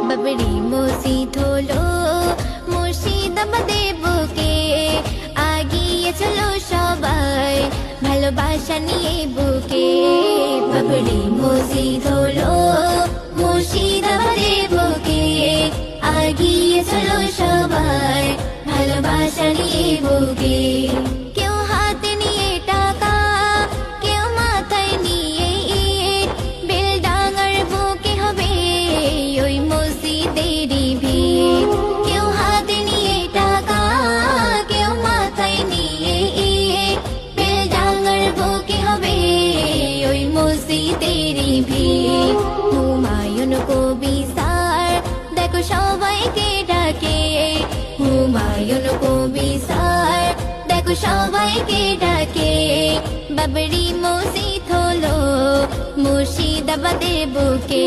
বাবরি মসজিদ হলো মুর্শিদাবাদে বুকে, আগিয়ে চলো সবাই ভালোবাসা নিয়ে বুকে। বাবরি মসজিদ হলো মুর্শিদাবাদে বুকে, আগিয়ে চলো সবাই ভালোবাসা নিয়ে বুকে। কেউ হাতে নিয়ে টাকা, কেউ মাথায় নিয়ে ইট, বেলডাঙার বুকে হবে ওই মসজিদেরই ভিড়। কেউ হাতে নিয়ে টাকা, কেউ মাথায় নিয়ে ইট, বেলডাঙার বুকে হবে ওই মসজিদেরই ভিড়। হুমায়ুন কবি স্যার দেখো সবাইকে ডাকে, হুমায়ুন কবি স্যার দেখো সবাইকে ডাকে। বাবরি মসজিদ হলো মুর্শিদাবাদের বুকে।